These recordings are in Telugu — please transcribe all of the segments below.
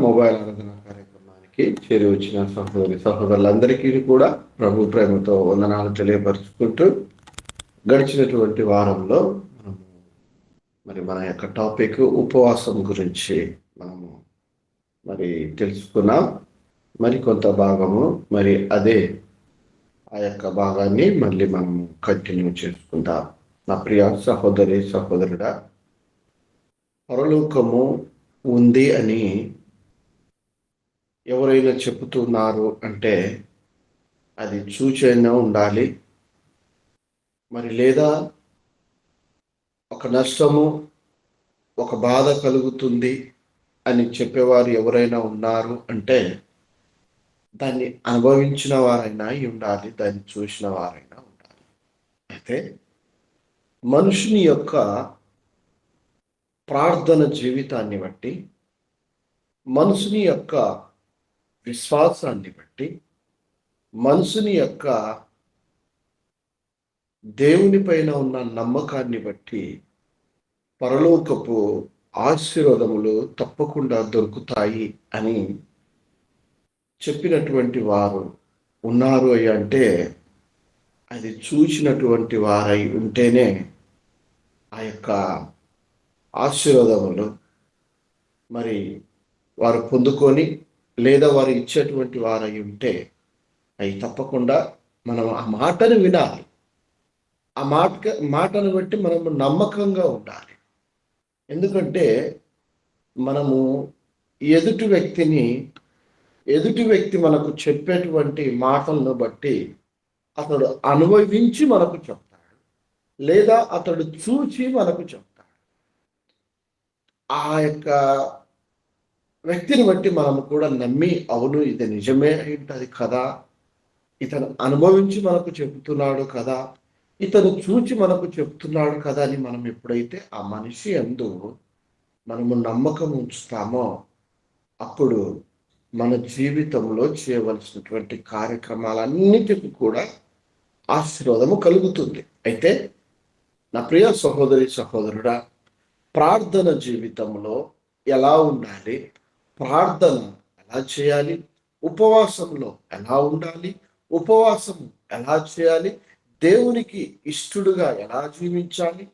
మొబైల్ ఆరాధన కార్యక్రమానికి చేరి వచ్చిన సహోదరులందరికీ కూడా ప్రభు ప్రేమతో వందనాలు తెలియపరుచుకుంటూ గడిచినటువంటి వారంలో మన యొక్క టాపిక్ ఉపవాసం గురించి మనము తెలుసుకున్నాం. కొంత భాగము అదే ఆ యొక్క భాగాన్ని మళ్ళీ మనము కంటిన్యూ చేసుకుందాం. నా ప్రియ సహోదరుడా, పరలోకము ఉంది అని ఎవరైనా చెబుతున్నారు అంటే అది చూచైనా ఉండాలి, లేదా ఒక నష్టము ఒక బాధ కలుగుతుంది అని చెప్పేవారు ఎవరైనా ఉన్నారు అంటే దాన్ని అనుభవించిన వారైనా ఉండాలి, దాన్ని చూసిన వారైనా ఉండాలి. అయితే మనుషుని యొక్క ప్రార్థన జీవితాన్ని బట్టి, మనుషుని యొక్క విశ్వాసాన్ని బట్టి, మనుషుని యొక్క దేవుని పైన ఉన్న నమ్మకాన్ని బట్టి పరలోకపు ఆశీర్వాదములు తప్పకుండా దొరుకుతాయి అని చెప్పినటువంటి వారు ఉన్నారు అంటే అది చూసినటువంటి వారై ఉంటేనే ఆ యొక్క ఆశీర్వాదములు వారు పొందుకొని లేదా వారు ఇచ్చేటువంటి వారై ఉంటే అవి తప్పకుండా మనం ఆ మాటను వినాలి. ఆ మాటను బట్టి మనము నమ్మకంగా ఉండాలి. ఎందుకంటే మనము ఎదుటి వ్యక్తి మనకు చెప్పేటువంటి మాటలను బట్టి అతడు అనుభవించి మనకు చెప్తాడు, లేదా అతడు చూచి మనకు చెప్తాడు. ఆ యొక్క వ్యక్తిని బట్టి మనము కూడా నమ్మి, అవును ఇది నిజమే ఉంటుంది కదా, ఇతను అనుభవించి మనకు చెబుతున్నాడు కదా, ఇతను చూచి మనకు చెప్తున్నాడు కదా అని మనం ఎప్పుడైతే ఆ మనిషి యందు మనము నమ్మకం ఉంచుతామో అప్పుడు మన జీవితంలో చేయవలసినటువంటి కార్యక్రమాలన్నిటికీ కూడా ఆశీర్వాదము కలుగుతుంది. అయితే నా ప్రియ సహోదరుడా, ప్రార్థన జీవితంలో ఎలా ఉండాలి, ప్రార్థన ఎలా చేయాలి, ఉపవాసంలో ఎలా ఉండాలి, ఉపవాసం ఎలా చేయాలి, దేవునికి ఇష్టడుగా ఎలా జీవించాలి,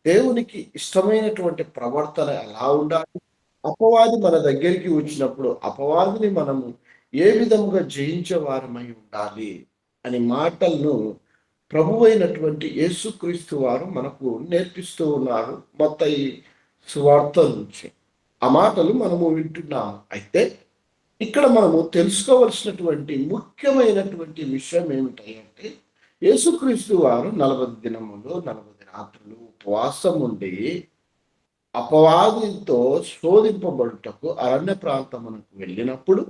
దేవునికి ఇష్టమైనటువంటి ప్రవర్తన ఎలా ఉండాలి, అపవాది మన దగ్గరికి వచ్చినప్పుడు అపవాదిని మనము ఏ విధముగా జయించే వారమై ఉండాలి అని మాటలను ప్రభువైనటువంటి యేసుక్రీస్తు వారు మనకు నేర్పిస్తూ ఉన్నారు మత్తయి సువార్త నుంచి. ఆ మాటలు మనము వింటున్నాము. అయితే ఇక్కడ మనము తెలుసుకోవలసినటువంటి ముఖ్యమైనటువంటి విషయం ఏమిటంటే యేసుక్రీస్తు వారు 40 దినములు 40 రాత్రులు ఉపవాసం ఉండి అపవాదితో శోధింపబడుటకు అరణ్య ప్రాంతమునకు వెళ్ళినప్పుడు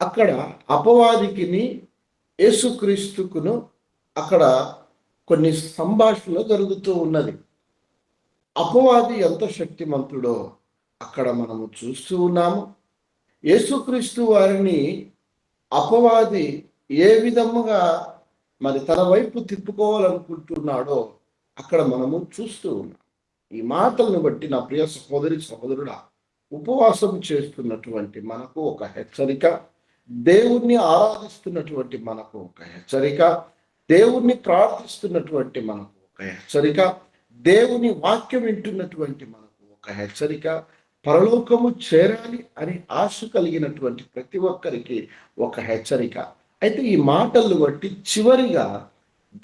అక్కడ అపవాదికిని యేసుక్రీస్తుకును అక్కడ కొన్ని సంభాషణలు జరుగుతూ ఉన్నది. అపవాది ఎంత శక్తిమంతుడో అక్కడ మనము చూస్తూ ఉన్నాము. యేసుక్రీస్తు వారిని అపవాది ఏ విధముగా తన వైపు తిప్పుకోవాలనుకుంటున్నాడో అక్కడ మనము చూస్తూ ఉన్నాం. ఈ మాటలను బట్టి నా ప్రియ సహోదరుడా, ఉపవాసం చేస్తున్నటువంటి మనకు ఒక హెచ్చరిక, దేవుణ్ణి ఆరాధిస్తున్నటువంటి మనకు ఒక హెచ్చరిక, దేవుణ్ణి ప్రార్థిస్తున్నటువంటి మనకు ఒక హెచ్చరిక, దేవుని వాక్యం వింటున్నటువంటి మనకు ఒక హెచ్చరిక, పరలోకము చేరాలి అని ఆశ కలిగినటువంటి ప్రతి ఒక్కరికి ఒక హెచ్చరిక. అయితే ఈ మాటలను బట్టి చివరిగా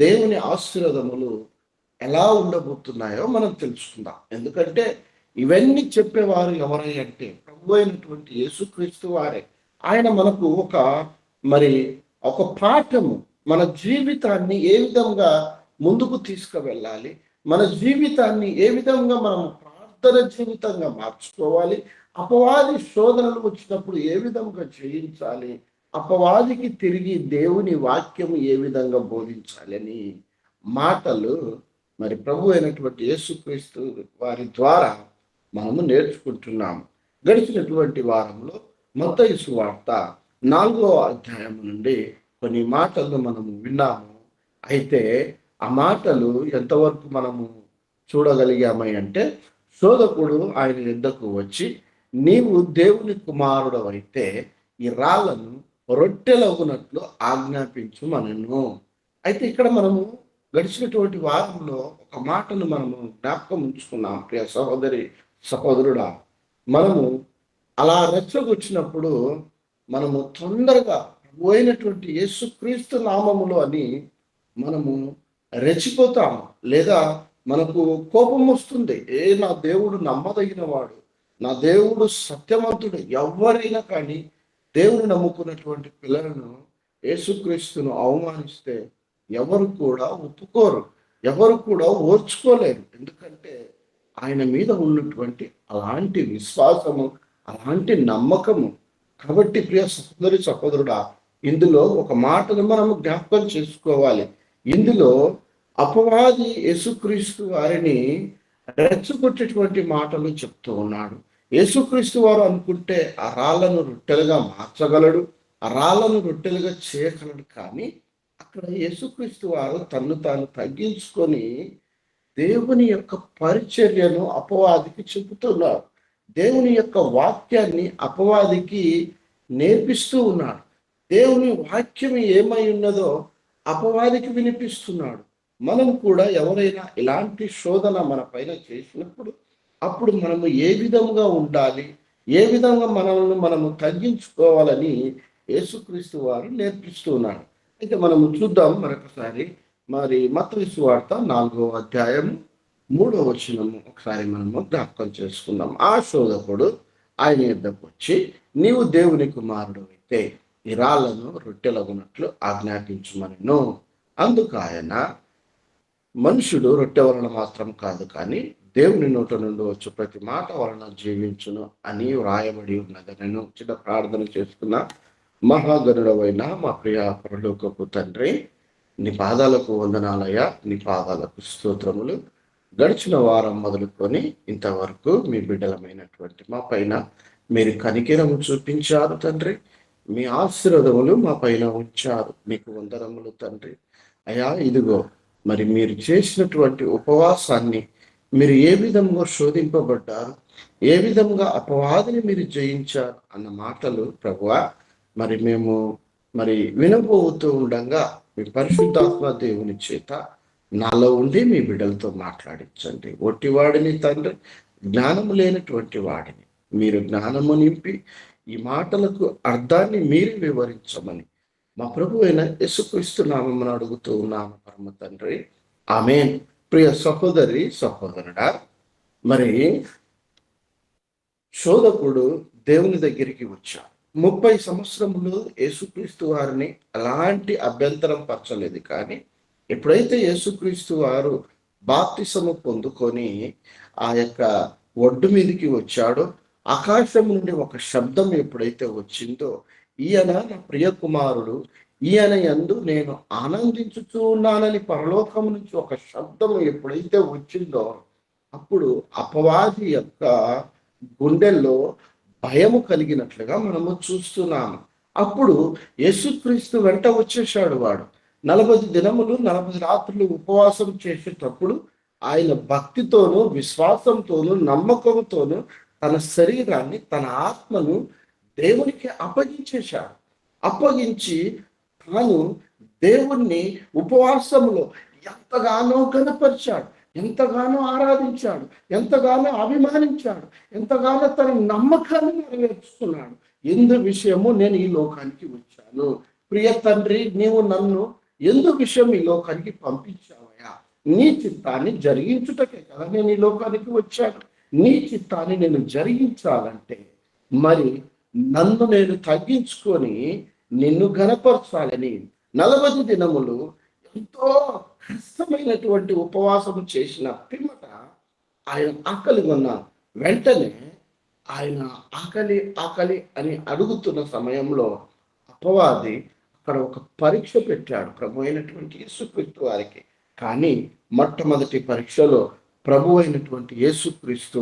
దేవుని ఆశీర్వాదములు ఎలా ఉండబోతున్నాయో మనం తెలుసుకుందాం. ఎందుకంటే ఇవన్నీ చెప్పేవారు ఎవరై అంటే ప్రభు అయినటువంటి యేసుక్రీస్తు వారే. ఆయన మనకు ఒక పాఠము, మన జీవితాన్ని ఏ విధంగా ముందుకు తీసుకువెళ్ళాలి, మన జీవితాన్ని ఏ విధంగా మనము ప్రార్థన జీవితంగా మార్చుకోవాలి, అపవాది శోధనలు వచ్చినప్పుడు ఏ విధంగా జయించాలి, అపవాదికి తిరిగి దేవుని వాక్యము ఏ విధంగా బోధించాలి అని మాటలు ప్రభు అయినటువంటి యేసుక్రీస్తు వారి ద్వారా మనము నేర్చుకుంటున్నాము. గడిచినటువంటి వారంలో మత్తయి సువార్త 4వ అధ్యాయం నుండి కొన్ని మాటలు మనము విన్నాము. అయితే ఆ మాటలు ఎంతవరకు మనము చూడగలిగామై అంటే శోధకుడు ఆయన యుద్ధకు వచ్చి నీవు దేవుని కుమారుడు అయితే ఈ రాళ్లను రొట్టెలగునట్లు ఆజ్ఞాపించుమనెను. అయితే ఇక్కడ మనము గడిచినటువంటి వారంలో ఒక మాటను మనము జ్ఞాపకం ఉంచుకున్నాం. ప్రియ సహోదరి సహోదరుడా, మనము అలా రెచ్చగొచ్చినప్పుడు మనము తొందరగా పోయినటువంటి యేసుక్రీస్తు నామములో అని మనము రెచ్చిపోతాము, లేదా మనకు కోపం వస్తుంది. నా దేవుడు నమ్మదగిన వాడు, నా దేవుడు సత్యవంతుడు. ఎవరైనా కానీ దేవుని నమ్ముకున్నటువంటి పిల్లలను యేసుక్రీస్తును అవమానిస్తే ఎవరు కూడా ఒప్పుకోరు, ఎవరు కూడా ఓర్చుకోలేరు. ఎందుకంటే ఆయన మీద ఉన్నటువంటి అలాంటి విశ్వాసము, అలాంటి నమ్మకము. కాబట్టి ప్రియ సహోదరి సహోదరుడా, ఇందులో ఒక మాటను మనము జ్ఞాపకం చేసుకోవాలి. ఇందులో అపవాది యేసుక్రీస్తు వారిని రెచ్చగొట్టేటువంటి మాటలు చెప్తూ ఉన్నాడు. యేసుక్రీస్తు వారు అనుకుంటే ఆ రాళ్లను రొట్టెలుగా మార్చగలడు, ఆ రాళ్లను రొట్టెలుగా చేయగలడు. కానీ అక్కడ యేసుక్రీస్తు వారు తన్ను తాను తగ్గించుకొని దేవుని యొక్క పరిచర్యను అపవాదికి చెబుతున్నారు. దేవుని యొక్క వాక్యాన్ని అపవాదికి నేర్పిస్తూ ఉన్నాడు. దేవుని వాక్యం ఏమై ఉన్నదో అపవాదికి వినిపిస్తున్నాడు. మనం కూడా ఎవరైనా ఇలాంటి శోధన మన పైన చేసినప్పుడు అప్పుడు మనము ఏ విధంగా ఉండాలి, ఏ విధంగా మనల్ని మనము తగ్గించుకోవాలని యేసుక్రీస్తు వారు నేర్పిస్తున్నాడు. అయితే మనము చూద్దాం మరొకసారి. మరి మత్తయి సువార్త 4వ అధ్యాయం 3వ వచనము ఒకసారి మనము జ్ఞాపకం చేసుకుందాం. ఆ శోధకుడు ఆయన యొద్దకు వచ్చి, నీవు దేవుని కుమారుడు అయితే ఈ రాళ్లను రొట్టెలగునట్లు ఆజ్ఞాపించుమనెను. అందుకు ఆయన, మనుషుడు రొట్టె వలన మాత్రం కాదు కానీ దేవుని నోట నుండి వచ్చు ప్రతి మాట వలన జీవించును అని వ్రాయబడి ఉన్నదనను. చిన్న ప్రార్థన చేసుకున్న మహాగణుడవైన మా ప్రియ పరలోకపు తండ్రి, నీ పాదాలకు వందనాలయ, నీ పాదాలకు స్తోత్రములు. గడిచిన వారం మొదలుకొని ఇంతవరకు మీ బిడ్డలమైనటువంటి మా పైన మీరు కనికిరము చూపించారు తండ్రి. మీ ఆశీర్వాదములు మా పైన ఉంచారు. మీకు వందనములు తండ్రి. అయ్యా, ఇదిగో మరి మీరు చేసినటువంటి ఉపవాసాన్ని మీరు ఏ విధంగా శోధింపబడ్డారు, ఏ విధంగా అపవాదిని మీరు జయించారు అన్న మాటలు ప్రభువా మరి మేము మరి వినబోతూ ఉండగా మీ పరిశుద్ధాత్మ దేవుని చేత నాలో ఉండి మీ బిడ్డలతో మాట్లాడించండి. ఒట్టివాడిని తండ్రి, జ్ఞానము లేనటువంటి వాడిని మీరు జ్ఞానము నింపి ఈ మాటలకు అర్థాన్ని మీరు వివరించమని మా ప్రభు అయిన యేసుక్రీస్తు నామమున అడుగుతూ ఉన్నాము పరమ తండ్రి, ఆమేన్. ప్రియ సహోదరి సహోదరుడా, మరి శోధకుడు దేవుని దగ్గరికి వచ్చాడు. 30 సంవత్సరములు యేసుక్రీస్తు వారిని అలాంటి అభ్యంతరం పరచలేదు. కానీ ఎప్పుడైతే యేసుక్రీస్తు వారు బాప్తిసము పొందుకొని ఆ యొక్క ఒడ్డు మీదకి వచ్చాడో, ఆకాశం నుండి ఒక శబ్దం ఎప్పుడైతే వచ్చిందో, ఈయన నా ప్రియ కుమారుడు, ఈయన యందు నేను ఆనందించుతూ ఉన్నానని పరలోకం నుంచి ఒక శబ్దం ఎప్పుడైతే వచ్చిందో, అప్పుడు అపవాది యొక్క గుండెల్లో భయము కలిగినట్లుగా మనము చూస్తున్నాము. అప్పుడు యేసుక్రీస్తు వెంట వచ్చేసాడు. వాడు 40 దినములు 40 రాత్రులు ఉపవాసం చేసేటప్పుడు ఆయన భక్తితోనూ విశ్వాసంతోనూ నమ్మకంతోనూ తన శరీరాన్ని, తన ఆత్మను దేవునికి అప్పగించేశాడు. అప్పగించి తాను దేవుణ్ణి ఉపవాసంలో ఎంతగానో గణపరిచాడు, ఎంతగానో ఆరాధించాడు, ఎంతగానో అభిమానించాడు, ఎంతగానో తన నమ్మకాన్ని నెరవేర్చుకున్నాడు. ఎందు విషయము నేను ఈ లోకానికి వచ్చాను, ప్రియ తండ్రి నీవు నన్ను ఎందు విషయం ఈ లోకానికి పంపించావయ్యా, నీ చిత్తాన్ని జరిగించుటకే కదా నేను ఈ లోకానికి వచ్చాను. నీ చిత్తాన్ని నేను జరిగించాలంటే మరి నన్ను నేను తగ్గించుకొని నిన్ను ఘనపరచాలని 40 దినములు ఎంతో కష్టమైనటువంటి ఉపవాసం చేసిన పిమ్మట ఆయన ఆకలి ఉన్నాను. వెంటనే ఆయన ఆకలి ఆకలి అని అడుగుతున్న సమయంలో అపవాది అక్కడ ఒక పరీక్ష పెట్టాడు ప్రభు అయినటువంటి యేసుక్రీస్తు వారికి. కానీ మొట్టమొదటి పరీక్షలో ప్రభు అయినటువంటి యేసుక్రీస్తు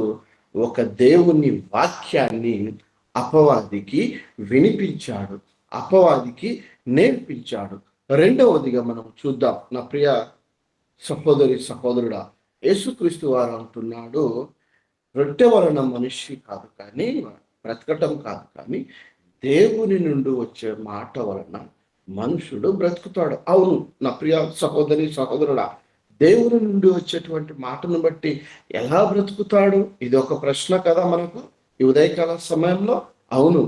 ఒక దేవుని వాక్యాన్ని అపవాదికి వినిపించాడు, అపవాదికి నేర్పించాడు. రెండవదిగా మనం చూద్దాం. నా ప్రియ సహోదరి సహోదరుడా, యేసుక్రీస్తు వారు అంటున్నాడు, రొట్టె వలన మనిషి కాదు కానీ బ్రతకటం కాదు, కానీ దేవుని నుండి వచ్చే మాట వలన మనుషుడు బ్రతుకుతాడు. అవును నా ప్రియ సహోదరి సహోదరుడా, దేవుని నుండి వచ్చేటువంటి మాటను బట్టి ఎలా బ్రతుకుతాడు? ఇది ఒక ప్రశ్న కదా మనకు ఈ ఉదయకాల సమయంలో. అవును,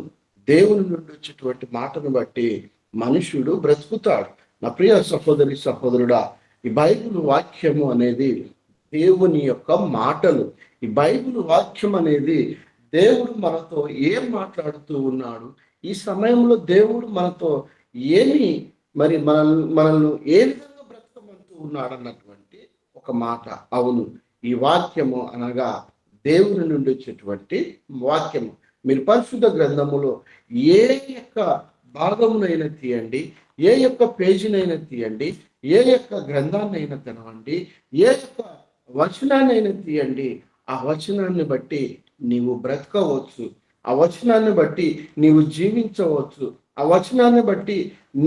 దేవుని నుండి వచ్చేటువంటి మాటను బట్టి మనుషుడు బ్రతుకుతాడు. నా ప్రియ సహోదరి సహోదరుడా, ఈ బైబిల్ వాక్యము అనేది దేవుని యొక్క మాటలు. ఈ బైబిల్ వాక్యం అనేది దేవుడు మనతో ఏం మాట్లాడుతూ ఉన్నాడు, ఈ సమయంలో దేవుడు మనతో ఏమి మరి మనల్ని ఏ విధంగా బ్రతకమంటూ ఉన్నాడు అన్నటువంటి ఒక మాట. అవును, ఈ వాక్యము అనగా దేవుని నుండి వచ్చేటువంటి వాక్యము. మీరు పరిశుద్ధ గ్రంథములో ఏ యొక్క భాగమునైనా తీయండి, ఏ యొక్క పేజీనైనా తీయండి, ఏ యొక్క గ్రంథాన్నైనా తెరవండి, ఏ యొక్క వచనాన్నైనా తీయండి, ఆ వచనాన్ని బట్టి నీవు బ్రతకవచ్చు, ఆ వచనాన్ని బట్టి నీవు జీవించవచ్చు, ఆ వచనాన్ని బట్టి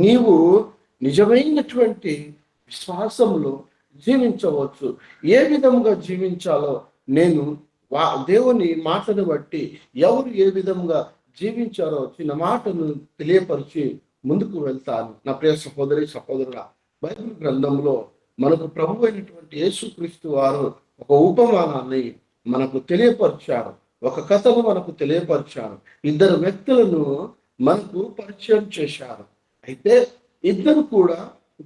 నీవు నిజమైనటువంటి విశ్వాసంలో జీవించవచ్చు. ఏ విధంగా జీవించాలో నేను దేవుని మాటను బట్టి ఎవరు ఏ విధంగా జీవించారో చిన్న మాటను తెలియపరిచి ముందుకు వెళ్తాను. నా ప్రియ సహోదరి సహోదరుల, బైబిల్ గ్రంథంలో మనకు ప్రభు అయినటువంటి యేసుక్రీస్తు వారు ఒక ఉపమానాన్ని మనకు తెలియపరిచారు, ఒక కథను మనకు తెలియపరిచారు, ఇద్దరు వ్యక్తులను మనకు పరిచయం చేశారు. అయితే ఇద్దరు కూడా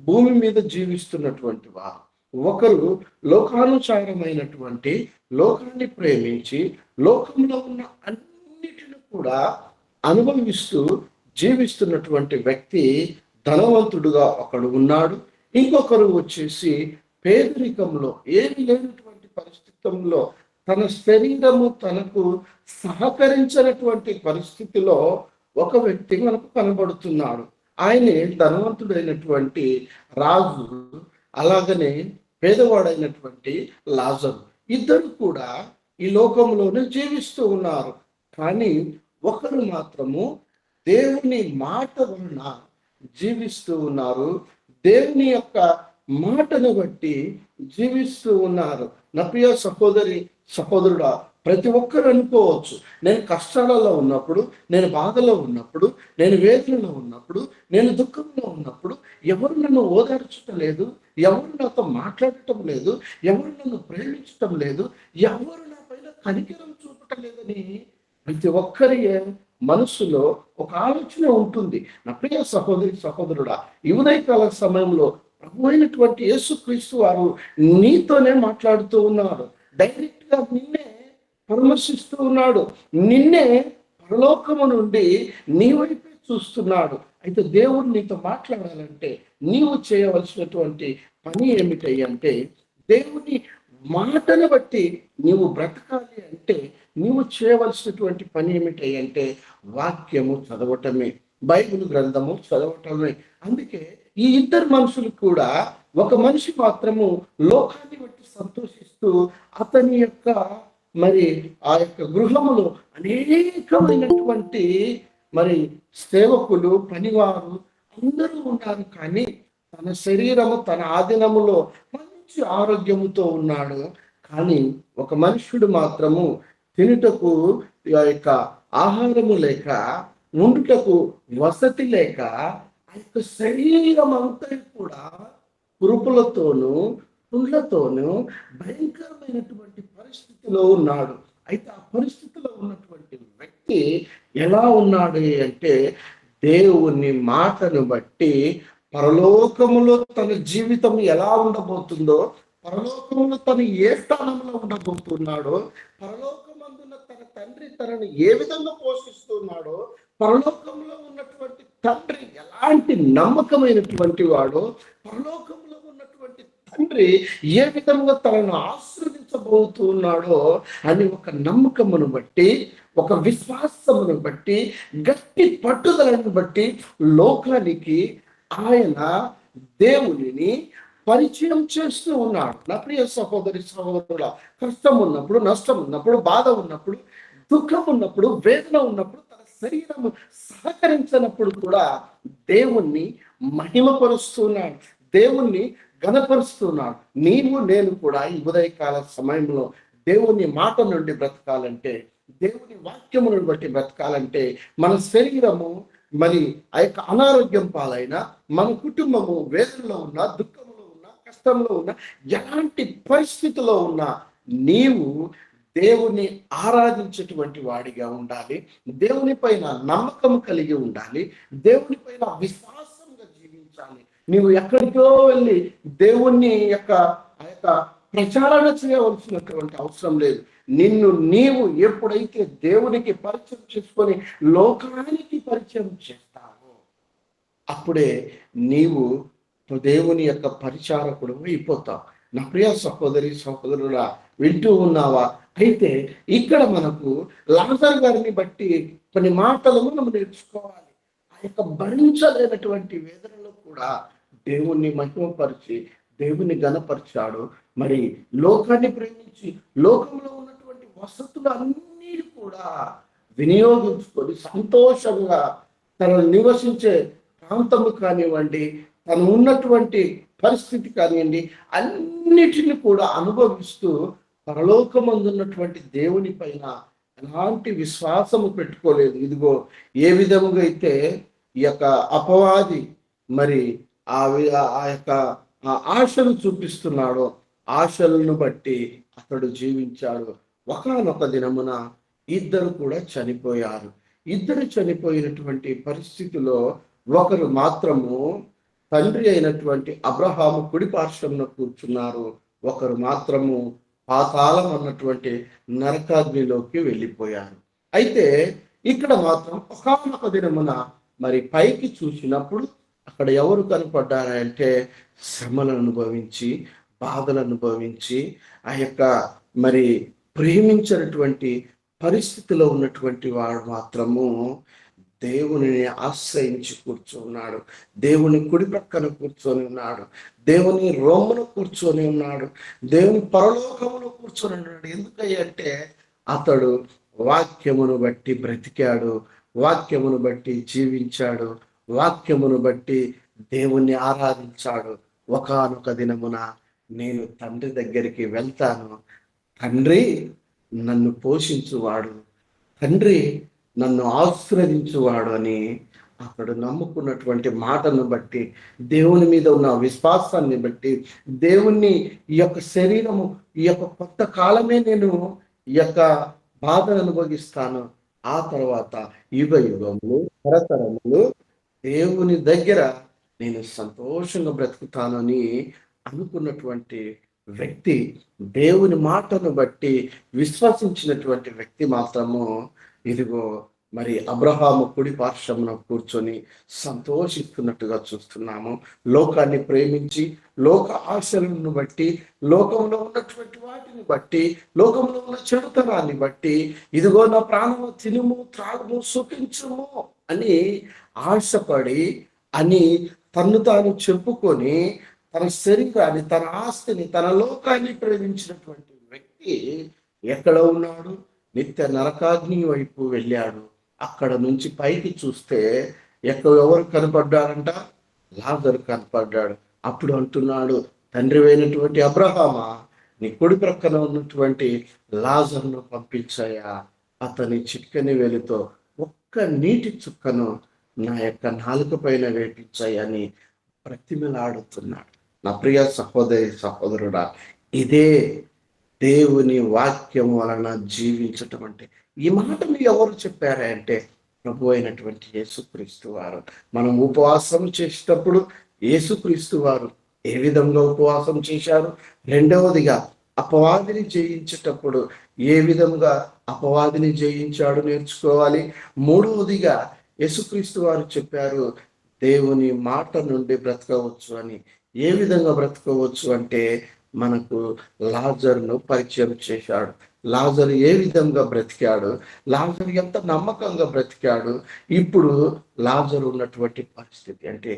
భూమి మీద జీవిస్తున్నటువంటి వారు. ఒకరు లోకానుసారమైనటువంటి లోకాన్ని ప్రేమించి లోకంలో ఉన్న అన్నిటిని కూడా అనుభవిస్తూ జీవిస్తున్నటువంటి వ్యక్తి ధనవంతుడుగా ఒకడు ఉన్నాడు. ఇంకొకరు వచ్చేసి పేదరికంలో ఏమి లేనటువంటి పరిస్థితుల్లో తన శరీరము తనకు సహకరించినటువంటి పరిస్థితిలో ఒక వ్యక్తి మనకు కనబడుతున్నాడు. ఆయనే ధనవంతుడైనటువంటి రాజు, అలాగనే పేదవాడైనటువంటి లాజరు. ఇద్దరు కూడా ఈ లోకంలోనే జీవిస్తూ ఉన్నారు. కానీ ఒకరు మాత్రము దేవుని మాట వలన జీవిస్తూ ఉన్నారు, దేవుని యొక్క మాటను బట్టి జీవిస్తూ ఉన్నారు. నా ప్రియ సహోదరి సహోదరుడా, ప్రతి ఒక్కరు అనుకోవచ్చు, నేను కష్టాలలో ఉన్నప్పుడు, నేను బాధలో ఉన్నప్పుడు, నేను వేదనలో ఉన్నప్పుడు, నేను దుఃఖంలో ఉన్నప్పుడు ఎవరు నన్ను ఓదార్చటం లేదు, ఎవరు నాతో మాట్లాడటం లేదు, ఎవరు నన్ను ప్రేమించటం లేదు, ఎవరు నా పైన కనికరం చూపటం లేదని ప్రతి ఒక్కరి మనసులో ఒక ఆలోచన ఉంటుంది. నా ప్రియ సహోదరి సహోదరుడా, ఈ ఉదయకాల సమయంలో ప్రభు అయినటువంటి యేసుక్రీస్తు వారు నీతోనే మాట్లాడుతూ ఉన్నారు. డైరెక్ట్ గా నిన్నే పరామర్శిస్తూ ఉన్నాడు, నిన్నే పరలోకము నుండి నీ వైపే చూస్తున్నాడు. అయితే దేవుడు నీతో మాట్లాడాలంటే నీవు చేయవలసినటువంటి పని ఏమిటి అంటే, దేవుని మాటను బట్టి నీవు బ్రతకాలి అంటే నీవు చేయవలసినటువంటి పని ఏమిటి అంటే వాక్యము చదవటమే, బైబిల్ గ్రంథము చదవటమే. అందుకే ఈ ఇద్దరు మనుషులు కూడా, ఒక మనిషి మాత్రము లోకాన్ని బట్టి సంతోషిస్తూ అతని యొక్క మరి ఆ యొక్క గృహములో అనేకమైనటువంటి మరి సేవకులు పనివారు అందరూ ఉన్నారు. కానీ తన శరీరము తన ఆధీనములో మంచి ఆరోగ్యముతో ఉన్నాడు. కానీ ఒక మనుష్యుడు మాత్రము తినుటకు యొక్క ఆహారము లేక, ఉండుటకు వసతి లేక, ఆ యొక్క శరీరం అంతా కూడా కురుపులతోనూ పుండ్లతోనూ భయంకరమైనటువంటి పరిస్థితిలో ఉన్నాడు. అయితే ఆ పరిస్థితిలో ఉన్నటువంటి వ్యక్తి ఎలా ఉన్నాడు అంటే, దేవుని మాటను బట్టి పరలోకములో తన జీవితం ఎలా ఉండబోతుందో, పరలోకంలో తను ఏ స్థానంలో ఉండబోతున్నాడో, పరలోకమందున తన తండ్రి తనను ఏ విధంగా పోషిస్తున్నాడో, పరలోకంలో ఉన్నటువంటి తండ్రి ఎలాంటి నమ్మకమైనటువంటి వాడో, పరలోకంలో ఉన్నటువంటి తండ్రి ఏ విధంగా తనను ఆశీర్వదించబోతున్నాడో అని ఒక నమ్మకమును బట్టి, ఒక విశ్వాసమును బట్టి, గట్టి పట్టుదలను బట్టి లోకానికి ఆయన దేవునిని పరిచయం చేస్తూ ఉన్నాడు. నా ప్రియ సహోదరి సహోదరుల, కష్టం ఉన్నప్పుడు, నష్టం ఉన్నప్పుడు, బాధ ఉన్నప్పుడు, దుఃఖం ఉన్నప్పుడు, వేదన ఉన్నప్పుడు, తన శరీరం సహకరించినప్పుడు కూడా దేవుణ్ణి మహిమపరుస్తున్నాడు, దేవుణ్ణి ఘనపరుస్తున్నాడు. నీవు నేను కూడా ఈ ఉదయకాల సమయంలో దేవుని మాట నుండి బ్రతకాలంటే దేవుని వాక్యమును బట్టి బ్రతకాలంటే మన శరీరము మరి ఆ యొక్క అనారోగ్యం పాలైన, మన కుటుంబము వేదనలో ఉన్న, దుఃఖంలో ఉన్న, కష్టంలో ఉన్న, ఎలాంటి పరిస్థితిలో ఉన్నా నీవు దేవుని ఆరాధించేటువంటి వాడిగా ఉండాలి. దేవుని పైన నమ్మకం కలిగి ఉండాలి. దేవుని పైన విశ్వాసంగా జీవించాలి. నీవు ఎక్కడికో వెళ్ళి దేవుణ్ణి ఆ యొక్క ప్రచారణ చేయవలసినటువంటి అవసరం లేదు. నిన్ను నీవు ఎప్పుడైతే దేవునికి పరిచయం చేసుకొని లోకానికి పరిచయం చేస్తావో అప్పుడే నీవు దేవుని యొక్క పరిచారకుడు అయిపోతావు. నా ప్రియ సహోదరి సహోదరులా, వింటూ ఉన్నావా? అయితే ఇక్కడ మనకు లాజరు గారిని బట్టి కొన్ని మాటలు మనం నేర్చుకోవాలి. ఆ యొక్క భరించలేనటువంటి వేదనలో కూడా దేవుణ్ణి మహిమపరిచి దేవుని గణపరిచాడు. మరి లోకాన్ని ప్రేమించి లోకంలో ఉన్నటువంటి వసతులు అన్నీ కూడా వినియోగించుకొని సంతోషంగా తను నివసించే ప్రాంతము కానివ్వండి, తను ఉన్నటువంటి పరిస్థితి కానివ్వండి, అన్నిటిని కూడా అనుభవిస్తూ పరలోకమందున్నటువంటి దేవుని పైన ఎలాంటి విశ్వాసము పెట్టుకోలేదు. ఇదిగో ఏ విధముగా అయితే ఈ యొక్క అపవాది మరి ఆ యొక్క ఆశను చూపిస్తున్నాడో ఆశలను బట్టి అతడు జీవించాడు. ఒకానొక దినమున ఇద్దరు కూడా చనిపోయారు. ఇద్దరు చనిపోయినటువంటి పరిస్థితిలో ఒకరు మాత్రము తండ్రి అయినటువంటి అబ్రహాము కుడి పార్శ్వంలో కూర్చున్నారు. ఒకరు మాత్రము పాతాళం అన్నటువంటి నరకాగ్నిలోకి వెళ్ళిపోయారు. అయితే ఇక్కడ మాత్రం ఒకానొక దినమున మరి పైకి చూసినప్పుడు అక్కడ ఎవరు కనపడ్డారంటే శ్రమలను అనుభవించి, బాధలు అనుభవించి, ఆ యొక్క మరి ప్రేమించినటువంటి పరిస్థితిలో ఉన్నటువంటి వాడు మాత్రము దేవునిని ఆశ్రయించి కూర్చున్నాడు. దేవుని కుడి ప్రక్కన కూర్చొని ఉన్నాడు. దేవుని రోమున కూర్చొని ఉన్నాడు. దేవుని పరలోకమును కూర్చొని ఉన్నాడు. ఎందుకంటే అతడు వాక్యమును బట్టి బ్రతికాడు, వాక్యమును బట్టి జీవించాడు, వాక్యమును బట్టి దేవుణ్ణి ఆరాధించాడు. ఒకానొక దినమున నేను తండ్రి దగ్గరికి వెళ్తాను, తండ్రి నన్ను పోషించువాడు, తండ్రి నన్ను ఆశీర్వదించువాడు అని అతడు నమ్ముకున్నటువంటి మాటను బట్టి, దేవుని మీద ఉన్న విశ్వాసాన్ని బట్టి, దేవుణ్ణి ఈ యొక్క శరీరము ఈ యొక్క కొత్త కాలమే నేను ఈ యొక్క బాధను అనుభవిస్తాను, ఆ తర్వాత యుగ యుగములు తరతరములు దేవుని దగ్గర నేను సంతోషంగా బ్రతుకుతానని అనుకున్నటువంటి వ్యక్తి, దేవుని మాటను బట్టి విశ్వసించినటువంటి వ్యక్తి మాత్రము ఇదిగో మరి అబ్రహాము కుడి పార్శ్వమున కూర్చొని సంతోషిస్తున్నట్టుగా చూస్తున్నాము. లోకాన్ని ప్రేమించి, లోక ఆశలను బట్టి, లోకంలో ఉన్నటువంటి వాటిని బట్టి, లోకంలో ఉన్న చెడుతనాన్ని బట్టి, ఇదిగో నా ప్రాణము తినుము, త్రాగుము, సుఖించుము అని ఆశపడి అని తన్ను తాను చెప్పుకొని తన శరీరాన్ని, తన ఆస్తిని, తన లోకాన్ని ప్రేమించినటువంటి వ్యక్తి ఎక్కడ ఉన్నాడు? నిత్య నరకాగ్ని వైపు వెళ్ళాడు. అక్కడ నుంచి పైకి చూస్తే ఎవరు కనపడ్డారంట? లాజరు కనపడ్డాడు. అప్పుడు అంటున్నాడు, తండ్రి అయినటువంటి అబ్రహామా, నీ కుడి ప్రక్కన ఉన్నటువంటి లాజరును పంపించాయా, అతని చిక్కని వెలితో ఒక్క నీటి చుక్కను నా యొక్క నాలుక పైన వేపించాయని ప్రతిమలాడుతున్నాడు. నా ప్రియ సహోదరి సహోదరుడా, ఇదే దేవుని వాక్యం వలన జీవించటం అంటే. ఈ మాటలు ఎవరు చెప్పారంటే ప్రభు అయినటువంటి యేసుక్రీస్తు వారు. మనం ఉపవాసం చేసేటప్పుడు యేసుక్రీస్తు వారు ఏ విధంగా ఉపవాసం చేశారు, రెండవదిగా అపవాదిని జయించేటప్పుడు ఏ విధంగా అపవాదిని జయించాడు నేర్చుకోవాలి. మూడవదిగా యేసుక్రీస్తు వారు చెప్పారు దేవుని మాట నుండి బ్రతకవచ్చు అని. ఏ విధంగా బ్రతకవచ్చు అంటే మనకు లాజరును పరిచయం చేశాడు. లాజరు ఏ విధంగా బ్రతికాడు, లాజరు ఎంత నమ్మకంగా బ్రతికాడు, ఇప్పుడు లాజరు ఉన్నటువంటి పరిస్థితి అంటే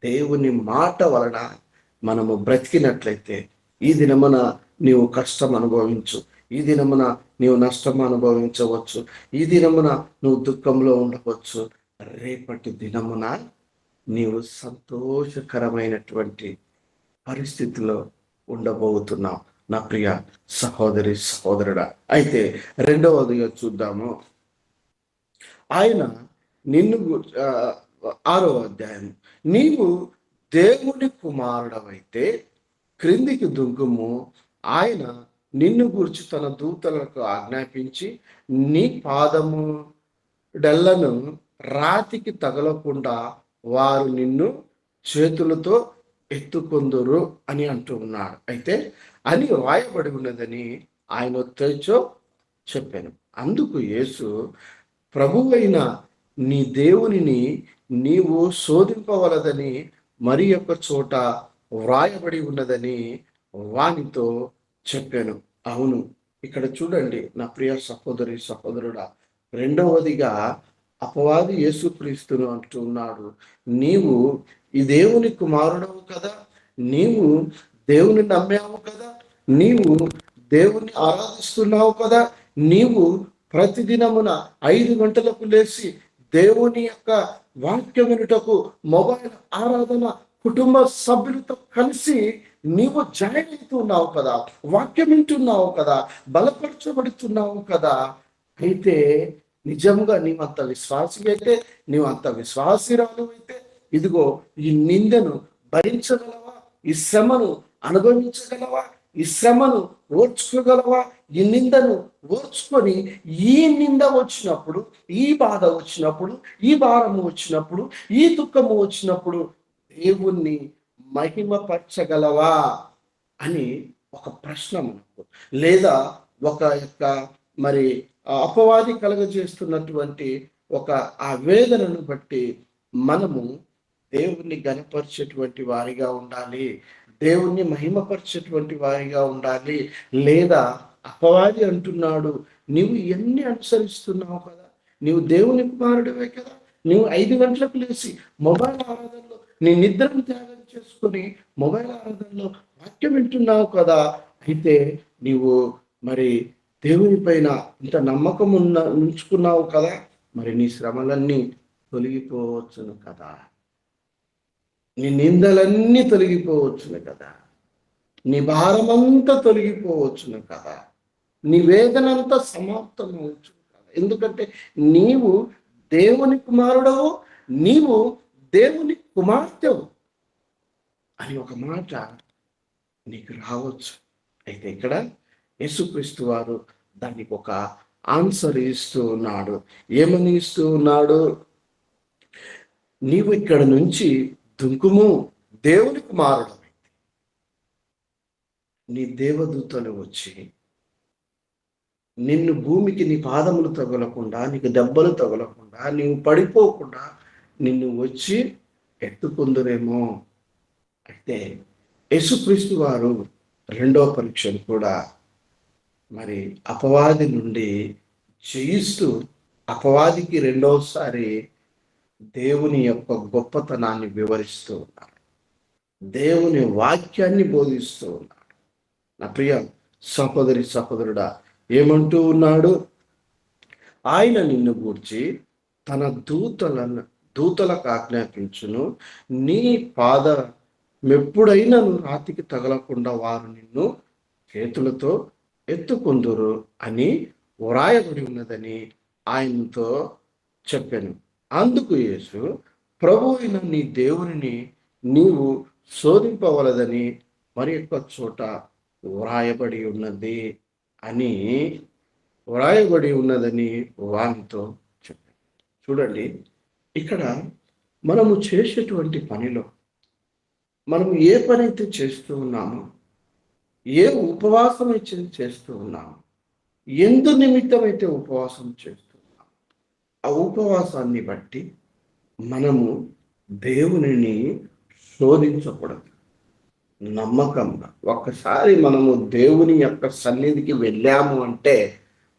దేవుని మాట వలన మనము బ్రతికినట్లయితే ఈ దినమున నీవు కష్టం అనుభవించు, ఈ దినమున నీవు నష్టం అనుభవించవచ్చు, ఈ దినమున నువ్వు దుఃఖంలో ఉండవచ్చు, రేపటి దినమున నీవు సంతోషకరమైనటువంటి పరిస్థితిలో ఉండబోతున్నావు. నా ప్రియ సహోదరి సహోదరుడా. అయితే రెండవదిగా చూద్దాము. ఆయన నిన్ను 6వ అధ్యాయం, నీవు దేవుని కుమారుడవైతే క్రిందికి దుంకుము, ఆయన నిన్ను గురించి తన దూతలకు ఆజ్ఞాపించి నీ పాదము డెల్లను రాతికి తగలకుండా వారు నిన్ను చేతులతో ఎత్తుకొందురు అని అంటూ ఉన్నాడు. అయితే అని రాయబడి ఉన్నదని ఆయన తెచ్చో చెప్పాను. అందుకు యేసు, ప్రభువైన నీ దేవునిని నీవు శోధింపవలదని మరి యొక్క చోట వ్రాయబడి ఉన్నదని వానితో చెప్పాను. అవును, ఇక్కడ చూడండి నా ప్రియ సహోదరి సహోదరుడా, రెండవదిగా అపవాది యేసుక్రీస్తును అంటూ ఉన్నాడు, నీవు ఈ దేవుని కుమారుడవు కదా, నీవు దేవుని నమ్మావు కదా, నీవు దేవుని ఆరాధిస్తున్నావు కదా, నీవు ప్రతిదినమున 5 గంటలకు లేచి దేవుని యొక్క వాక్యం వినుటకు మొబైల్ ఆరాధన కుటుంబ సభ్యులతో కలిసి నీవు జాయిన్ అవుతున్నావు కదా, వాక్యం వింటున్నావు కదా, బలపరచబడుతున్నావు కదా. అయితే నిజంగా నీవంత విశ్వాసి అయితే, నీవంత విశ్వాసిరాలు అయితే, ఇదిగో ఈ నిందను భరించగలవా? ఈ శ్రమను అనుభవించగలవా? ఈ శ్రమను ఓర్చుకోగలవా? ఈ నిందను ఓర్చుకొని ఈ నింద వచ్చినప్పుడు, ఈ బాధ వచ్చినప్పుడు, ఈ భారము వచ్చినప్పుడు, ఈ దుఃఖము వచ్చినప్పుడు దేవుణ్ణి మహిమపరచగలవా అని ఒక ప్రశ్న మనకు, లేదా ఒక యొక్క మరి అపవాది కలగజేస్తున్నటువంటి ఒక ఆ వేదనను బట్టి మనము దేవుణ్ణి గణపరిచేటువంటి వారిగా ఉండాలి, దేవుణ్ణి మహిమపరిచేటువంటి వారిగా ఉండాలి. లేదా అపవాది అంటున్నాడు, నీవు ఎన్ని అనుసరిస్తున్నావు కదా, నీవు దేవుని కుమారుడివే కదా, నీవు 5 గంటలకు లేచి మొబైల్ ఆరాధనలో నీ నిద్రను త్యాగం చేసుకొని మొబైల్ ఆరాధనలో వాక్యం వింటున్నావు కదా, అయితే నీవు మరి దేవుని పైన ఇంత నమ్మకం ఉంచుకున్నావు కదా, మరి నీ శ్రమలన్నీ తొలగిపోవచ్చును కదా, నీ నిందలన్నీ తొలగిపోవచ్చును కదా, నీ భారమంతా తొలగిపోవచ్చును కదా, నీ వేదనంతా సమాప్తమవచ్చు కదా. ఎందుకంటే నీవు దేవుని కుమారుడవు, నీవు దేవుని కుమార్తెవు అని ఒక మాట నీకు రావచ్చు. అయితే ఇక్కడ యేసుక్రీస్తు వారు దానికి ఒక ఆన్సర్ ఇస్తూ ఉన్నాడు. ఏమని ఇస్తూ ఉన్నాడు? నీవు ఇక్కడ నుంచి దుంకుము, దేవుని కుమారుడు, నీ దేవదూతలు వచ్చి నిన్ను భూమికి నీ పాదములు తగలకుండా, నీకు దెబ్బలు తగలకుండా, నీవు పడిపోకుండా నిన్ను వచ్చి ఎత్తుకుందురేమో. అయితే యేసుక్రీస్తు వారు రెండో పరీక్షను కూడా మరి అపవాది నుండి జయిస్తూ అపవాదికి రెండోసారి దేవుని యొక్క గొప్పతనాన్ని వివరిస్తూ ఉన్నారు, దేవుని వాక్యాన్ని బోధిస్తూ ఉన్నాడు. నా ప్రియ సహోదరి సహోదరుడా, ఏమంటూ ఉన్నాడు? ఆయన నిన్ను గూర్చి తన దూతలకు ఆజ్ఞాపించును, నీ పాద ఎప్పుడైనాను రాతికి తగలకుండా వారు నిన్ను చేతులతో ఎత్తుకుందురు అని వ్రాయబడి ఉన్నదని ఆయనతో చెప్పాను. అందుకు యేసు, ప్రభు అయిన నీ దేవుని నీవు శోధింపవలదని మరి యొక్క చోట వ్రాయబడి ఉన్నది అని వానితో చెప్పాను. చూడండి, ఇక్కడ మనము చేసేటువంటి పనిలో మనము ఏ పని అయితే చేస్తూ ఉన్నామో, ఏ ఉపవాసం అయితే చేస్తూ ఉన్నామో, ఎందు నిమిత్తం అయితే ఉపవాసం చేస్తూ ఉన్నామో, ఆ ఉపవాసాన్ని బట్టి మనము దేవునిని శోధించకూడదు. నమ్మకంగా ఒక్కసారి మనము దేవుని యొక్క సన్నిధికి వెళ్ళాము అంటే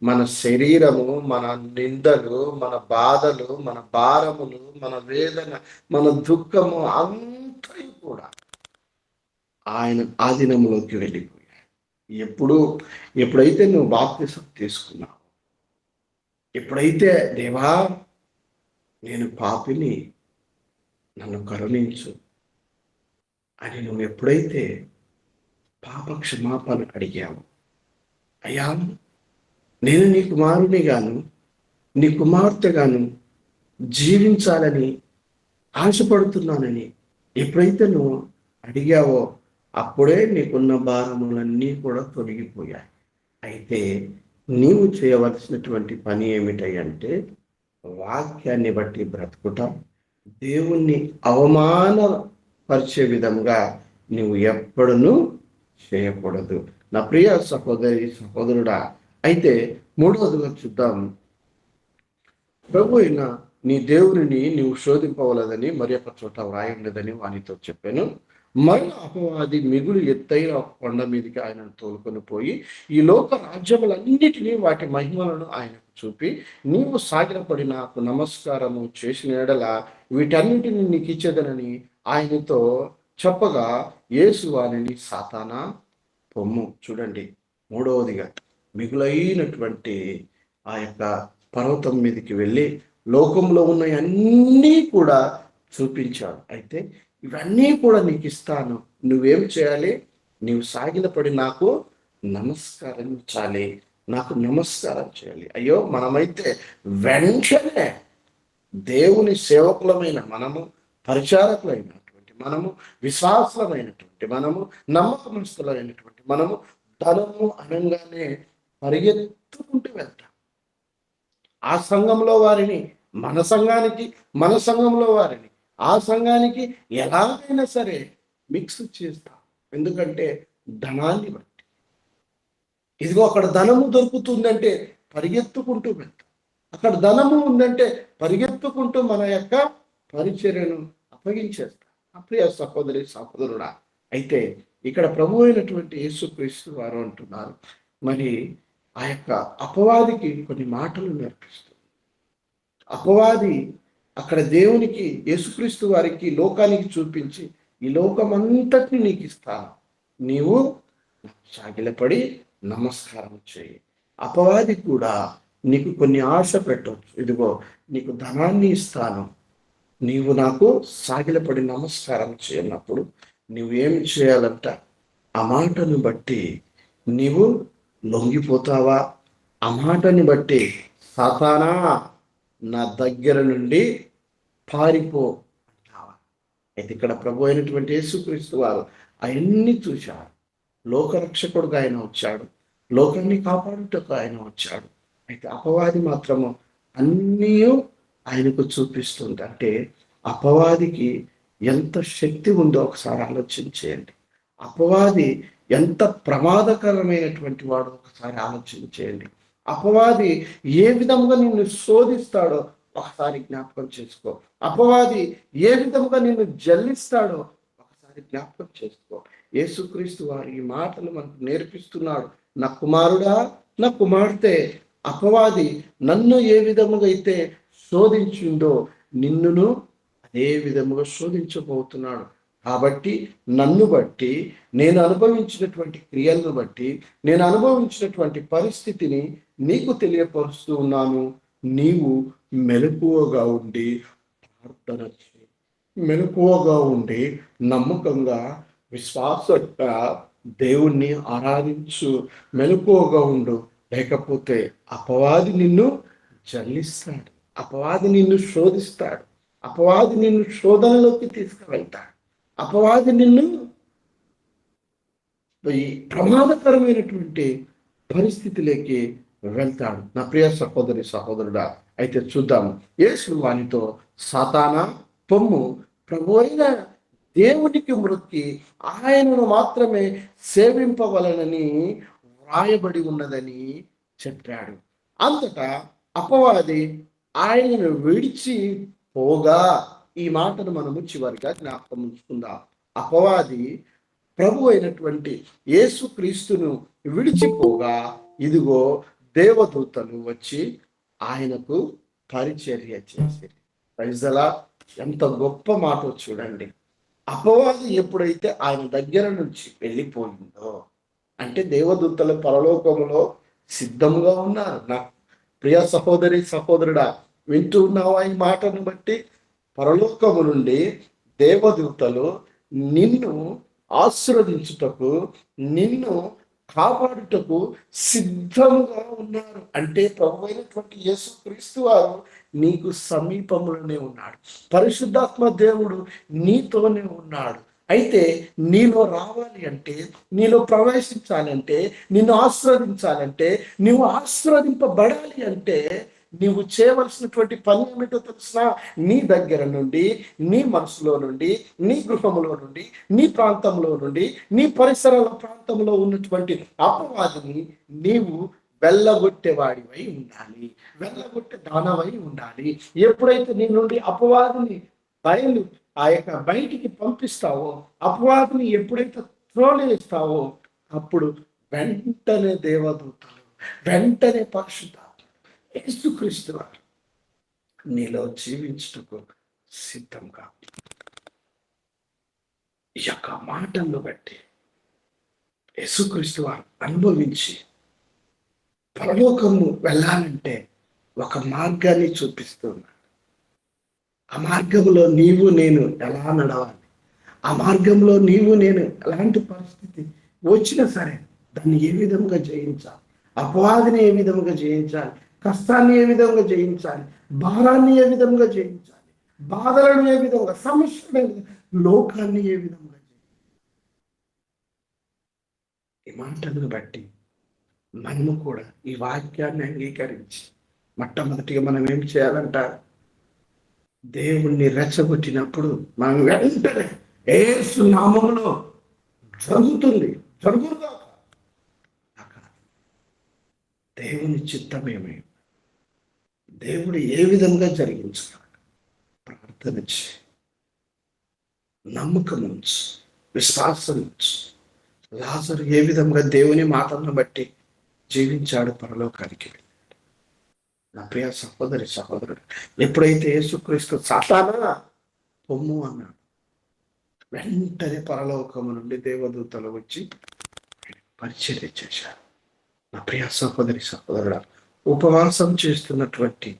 మన శరీరము, మన నిందలు, మన బాధలు, మన భారములు, మన వేదన, మన దుఃఖము అంతా కూడా ఆయన ఆధీనంలోకి వెళ్ళిపోయాయి. ఎప్పుడైతే నువ్వు బాప్తిసం తీసుకున్నావు, ఎప్పుడైతే దేవా నేను పాపిని, నన్ను కరుణించు అని నువ్వు ఎప్పుడైతే పాప క్షమాపణ అడిగావు. అయ్యా, నేను నీ కుమారుని గాను నీ కుమార్తెగాను జీవించాలని ఆశపడుతున్నానని ఎప్పుడైతే నువ్వు అడిగావో అప్పుడే నీకున్న భారములన్నీ కూడా తొలగిపోయాయి. అయితే నీవు చేయవలసినటువంటి పని ఏమిటంటే వాక్యాన్ని బట్టి బ్రతుకుట, దేవుణ్ణి అవమానపరిచే విధంగా నువ్వు ఎప్పుడూ చేయకూడదు. నా ప్రియ సహోదరి సహోదరుడా, అయితే మూడవదిగా చూద్దాం. ప్రభు అయిన నీ దేవుని నీవు శోధింపవలదని మరి ఒక చోట వ్రాయలేదని వానితో చెప్పాను. మరణ అపవాది మిగులు ఎత్తైన కొండ మీదకి ఆయనను తోలుకొని పోయి ఈ లోక రాజ్యములన్నిటినీ వాటి మహిమలను ఆయనకు చూపి, నీవు సాగిలపడి నాకు నమస్కారము చేసిన ఎడల వీటన్నిటిని నీకు ఇచ్చేదనని ఆయనతో చెప్పగా, యేసు వారిని సాతానా పొమ్ము. చూడండి, మూడవదిగా మిగులైనటువంటి ఆ యొక్క పర్వతం మీదకి వెళ్ళి లోకంలో ఉన్న అన్నీ కూడా చూపించాడు. అయితే ఇవన్నీ కూడా నీకు ఇస్తాను, నువ్వేం చేయాలి? నీవు సాగిలపడి నాకు నమస్కరించాలి, నాకు నమస్కారం చేయాలి. అయ్యో, మనమైతే వెంటనే దేవుని సేవకులమైన మనము, పరిచారకులైనటువంటి మనము, విశ్వాసులమైనటువంటి మనము, నమ్మకస్తులైనటువంటి మనము ధనము అనగానే పరిగెత్తుకుంటూ వెళ్తాం. ఆ సంఘంలో వారిని మన సంఘానికి, మన సంఘంలో వారిని ఆ సంఘానికి ఎలాగైనా సరే మిక్స్ చేస్తాం. ఎందుకంటే ధనాన్ని బట్టి. ఇదిగో అక్కడ ధనము దొరుకుతుందంటే పరిగెత్తుకుంటూ వెళ్తాం, అక్కడ ధనము ఉందంటే పరిగెత్తుకుంటూ మన యొక్క పరిచర్యను అప్పగించేస్తాం. అప్రియ సహోదరి సహోదరుడా, అయితే ఇక్కడ ప్రభు అయినటువంటి యేసుక్రీస్తు వారు అంటున్నారు, మరి ఆ యొక్క అపవాదికి కొన్ని మాటలు నేర్పిస్తుంది. అపవాది అక్కడ దేవునికి, యేసుక్రీస్తు వారికి, లోకానికి చూపించి ఈ లోకమంతటిని నీకు ఇస్తాను, నీవు సాగిలపడి నమస్కారం చేయి. అపవాది కూడా నీకు కొన్ని ఆశ పెట్టవచ్చు. ఇదిగో నీకు ధనాన్ని ఇస్తాను, నీవు నాకు సాగిలపడి నమస్కారం చేయనప్పుడు నువ్వేమి చేయాలంట? ఆ మాటను బట్టి నీవు లొంగిపోతావా? ఆ మాటని బట్టి సాతానా నా దగ్గర నుండి పారిపో అంటావా? అయితే ఇక్కడ ప్రభు అయినటువంటి యేసుక్రీస్తు వారు అవన్నీ చూశారు. లోకరక్షకుడుగా ఆయన వచ్చాడు, లోకాన్ని కాపాడుటకు ఆయన వచ్చాడు. అయితే అపవాది మాత్రము అన్నీ ఆయనకు చూపిస్తుంది. అంటే అపవాదికి ఎంత శక్తి ఉందో ఒకసారి ఆలోచించేయండి. అపవాది ఎంత ప్రమాదకరమైనటువంటి వాడు ఒకసారి ఆలోచించేయండి. అపవాది ఏ విధంగా నిన్ను శోధిస్తాడో ఒకసారి జ్ఞాపకం చేసుకో. అపవాది ఏ విధంగా నిన్ను జల్లిస్తాడో ఒకసారి జ్ఞాపకం చేసుకో. యేసుక్రీస్తు వారి ఈ మాటలు మనకు నేర్పిస్తున్నాడు. నా కుమారుడా, నా కుమార్తె, అపవాది నన్ను ఏ విధముగా అయితే శోధించిందో నిన్నును అదే విధముగా శోధించబోతున్నాడు. కాబట్టి నన్ను బట్టి, నేను అనుభవించినటువంటి క్రియలను బట్టి, నేను అనుభవించినటువంటి పరిస్థితిని నీకు తెలియపరుస్తూ ఉన్నాను. నీవు మెలకువగా ఉండి ప్రార్థన చేయి, మెలకువగా ఉండి నమ్మకంగా, విశ్వాసంగా దేవుణ్ణి ఆరాధించు, మెలకువగా ఉండు. లేకపోతే అపవాది నిన్ను జల్లిస్తాడు, అపవాది నిన్ను శోధిస్తాడు, అపవాది నిన్ను శోధనలోకి తీసుకువెళ్తాడు, అపవాది నిన్ను ఈ ప్రమాదకరమైనటువంటి పరిస్థితిలోకి వెళ్తాడు. నా ప్రియ సహోదరి సహోదరుడా, అయితే చూద్దాం. యేసు వానితో సాతానా పొమ్ము, ప్రభు అయిన దేవునికి మ్రొక్కి ఆయనను మాత్రమే సేవింపవలనని వ్రాయబడి ఉన్నదని చెప్పాడు. అంతటా అపవాది ఆయనను విడిచి పోగా, ఈ మాటను మనము చివరిగా జ్ఞాపకం ఉంచుకుందాం. అపవాది ప్రభు అయినటువంటి యేసుక్రీస్తును విడిచిపోగా, ఇదిగో దేవదూతలు వచ్చి ఆయనకు పరిచర్య చేసేది. ప్రైజలా, ఎంత గొప్ప మాట చూడండి. అపవాది ఎప్పుడైతే ఆయన దగ్గర నుంచి వెళ్ళిపోయిందో, అంటే దేవదూతలు పరలోకములో సిద్ధంగా ఉన్నారు. నా ప్రియ సహోదరి సహోదరుడా, వింటూ ఉన్నావా ఈ మాటను బట్టి? పరలోకము నుండి దేవదూతలు నిన్ను ఆశీర్వదించుటకు, నిన్ను కాపాడుటకు సిద్ధముగా ఉన్నారు. అంటే ప్రభు అయినటువంటి యేసుక్రీస్తు వారు నీకు సమీపంలోనే ఉన్నాడు. పరిశుద్ధాత్మ దేవుడు నీతోనే ఉన్నాడు. అయితే నీలో రావాలి అంటే, నీలో ప్రవేశించాలంటే, నిన్ను ఆశీర్వదించాలంటే, నువ్వు ఆశీర్వదింపబడాలి అంటే నీవు చేయవలసినటువంటి పని ఏమిటో తెలిసిన, నీ దగ్గర నుండి, నీ మనసులో నుండి, నీ గృహంలో నుండి, నీ ప్రాంతంలో నుండి, నీ పరిసరాల ప్రాంతంలో ఉన్నటువంటి అపవాదిని నీవు వెళ్ళగొట్టేవాడివై ఉండాలి, వెళ్ళగొట్టే దానవై ఉండాలి. ఎప్పుడైతే నీ నుండి అపవాదిని బయటికి పంపిస్తావో, అపవాదిని ఎప్పుడైతే త్రోలేస్తావో, అప్పుడు వెంటనే దేవదూతలు, వెంటనే పరిశుద్ధ యేసుక్రీస్తు వారు నీలో జీవించుటకు సిద్ధంగా. ఈ యొక్క మాటలను బట్టి యేసుక్రీస్తు వారు అనుభవించి పరలోకము వెళ్ళాలంటే ఒక మార్గాన్ని చూపిస్తున్నాడు. ఆ మార్గంలో నీవు నేను ఎలా నడవాలి, ఆ మార్గంలో నీవు నేను ఎలాంటి పరిస్థితి వచ్చినా సరే దాన్ని ఏ విధంగా జయించాలి, అపవాదిని ఏ విధంగా జయించాలి, కష్టాన్ని ఏ విధంగా జయించాలి, భారాన్ని ఏ విధంగా జయించాలి, బాధలను ఏ విధంగా, సమస్యలను, లోకాన్ని ఏ విధంగా జయించాలి. ఈ మాటలను బట్టి మనము కూడా ఈ వాక్యాన్ని అంగీకరించి మొట్టమొదటిగా మనం ఏం చేయాలంటారు? దేవుణ్ణి రెచ్చగొట్టినప్పుడు మనం వెంటనే యేసు నామములో జరుగుగా అక్కడ దేవుని చిత్తమేమి, దేవుడు ఏ విధంగా జరిగించగలడు? ప్రార్థన చేయి, నమ్మకం ఉంచు, విశ్వాసం ఉంచు. లాజరు ఏ విధంగా దేవుని మాటలను బట్టి జీవించాడు, పరలోకానికి వెళ్ళాడు. నా ప్రియ సహోదరి సహోదరుడు, ఎప్పుడైతే యేసుక్రీస్తు సాతానా పొమ్ము అన్నాడు, వెంటనే పరలోకము నుండి దేవదూతలు వచ్చి పరిచర్య చేశారు. నా ప్రియ సహోదరి సహోదరుడు, ఉపవాసం చేస్తున్నటువంటి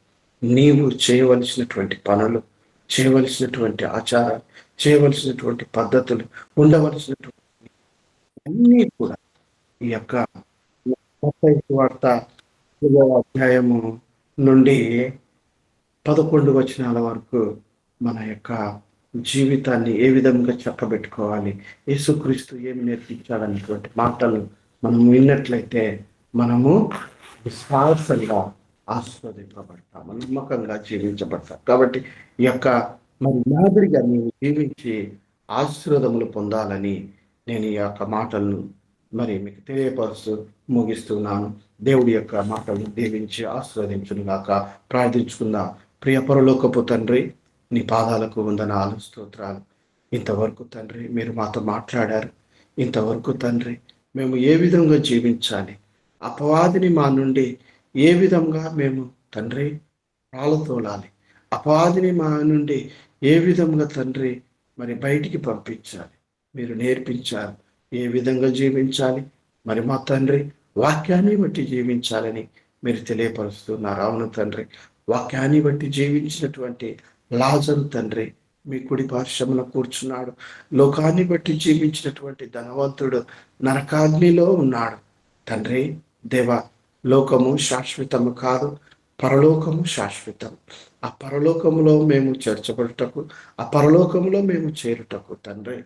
నీవు చేయవలసినటువంటి పనులు, చేయవలసినటువంటి ఆచారాలు, చేయవలసినటువంటి పద్ధతులు, ఉండవలసినటువంటి అన్నీ కూడా ఈ యొక్క వార్త అధ్యాయము నుండి 11 వచనాల వరకు మన యొక్క జీవితాన్ని ఏ విధంగా చక్కబెట్టుకోవాలి, యేసుక్రీస్తు ఏమి నేర్పించాలనేటువంటి మాటలు మనం విన్నట్లయితే మనము విశ్వాసంగా ఆస్వాదింపబడతాము, నమ్మకంగా జీవించబడతాం. కాబట్టి ఈ యొక్క మాదిరిగా నీవు జీవించి ఆశీర్వాదములు పొందాలని నేను ఈ యొక్క మాటలను మీకు తెలియపరుస్తూ ముగిస్తున్నాను. దేవుడి యొక్క మాటలను దీవించి ఆశీర్వదించునుగాక. ప్రార్థించుకుందాం. ప్రియ పరలోకపు తండ్రి, నీ పాదాలకు వందనాలు, స్తోత్రాలు. ఇంతవరకు తండ్రి మీరు మాతో మాట్లాడారు. ఇంతవరకు తండ్రి మేము ఏ విధంగా జీవించాలి, అపవాదిని మా నుండి ఏ విధంగా మేము తండ్రి రాళ్ళతోలాలి, అపవాదిని మా నుండి ఏ విధంగా తండ్రి బయటికి పంపించాలి మీరు నేర్పించారు. ఏ విధంగా జీవించాలి మా తండ్రి వాక్యాన్ని బట్టి జీవించాలని మీరు తెలియపరుస్తున్నారు. అవును తండ్రి, వాక్యాన్ని బట్టి జీవించినటువంటి లాజరు తండ్రి మీ కుడి పార్శ్వమున కూర్చున్నాడు. లోకాన్ని బట్టి జీవించినటువంటి ధనవంతుడు నరకాగ్నిలో ఉన్నాడు. తండ్రి దేవ, లోకము శాశ్వతము కాదు, పరలోకము శాశ్వతం. ఆ పరలోకములో మేము చేర్చబడుటకు, ఆ పరలోకములో మేము చేరుటకు తండ్రి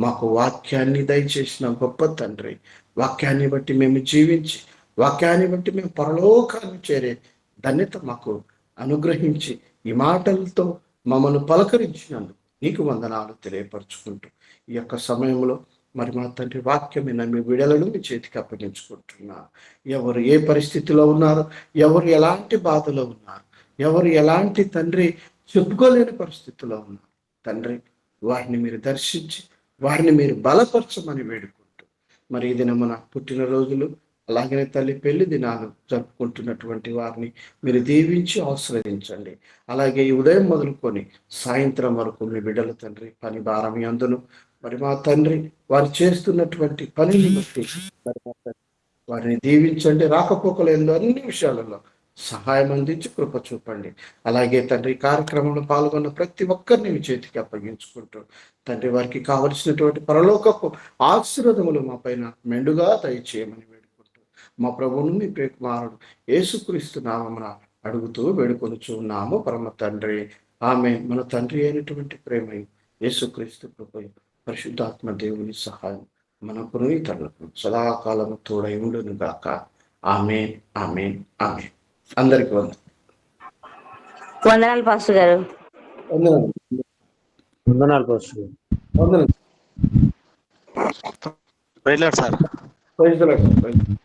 మాకు వాక్యాన్ని దయచేసిన గొప్ప తండ్రి, వాక్యాన్ని బట్టి మేము జీవించి, వాక్యాన్ని బట్టి మేము పరలోకాన్ని చేరే ధన్యత మాకు అనుగ్రహించి, ఈ మాటలతో మమ్మల్ని పలకరించినందుకు నీకు వందనాలు తెలియపరుచుకుంటూ ఈ యొక్క సమయంలో మా తండ్రి వాక్యమైన మీ విడలను మీ చేతికి అప్పగించుకుంటున్నా. ఎవరు ఏ పరిస్థితిలో ఉన్నారు, ఎవరు ఎలాంటి బాధలో ఉన్నారు, ఎవరు ఎలాంటి తండ్రి చెప్పుకోలేని పరిస్థితిలో ఉన్నారు తండ్రి, వారిని మీరు దర్శించి వారిని మీరు బలపరచమని వేడుకుంటూ ఈ దినమున పుట్టినరోజులు అలాగనే తల్లి పెళ్లి దినాలు జరుపుకుంటున్నటువంటి వారిని మీరు దీవించి ఆశీర్వదించండి. అలాగే ఈ ఉదయం మొదలుకొని సాయంత్రం వరకు మీ బిడ్డల తండ్రి పని భారం అందును మా తండ్రి వారు చేస్తున్నటువంటి పనిని బట్టి వారిని దీవించండి. రాకపోకలు అన్ని విషయాలలో సహాయం అందించి కృప చూపండి. అలాగే తండ్రి ఈ కార్యక్రమంలో పాల్గొన్న ప్రతి ఒక్కరిని మీ చేతికి అప్పగించుకుంటూ తండ్రి వారికి కావలసినటువంటి పరలోకపు ఆశీర్వాదములు మా పైన మెండుగా దయచేయమని వేడుకుంటూ మా ప్రభువును మీ ప్రియకుమారుడు యేసుక్రీస్తు నామమున అడుగుతూ వేడుకొనుచు ఉన్నాము పరమ తండ్రి. ఆమె మన తండ్రి అయినటువంటి ప్రేమయు యేసుక్రీస్తు కృపయు పరిశుద్ధాత్మ దేవుని సహాయం మన పునీతరులకు సదాకాలము తోడై ఉండును గాక. ఆమేన్, ఆమేన్, ఆమేన్. అందరికి వందనాలు పాస్టర్ గారు. వందనాలు. వందనాలు పాస్టర్ గారు. వందనాలు. Praise lord sir. Praise the lord.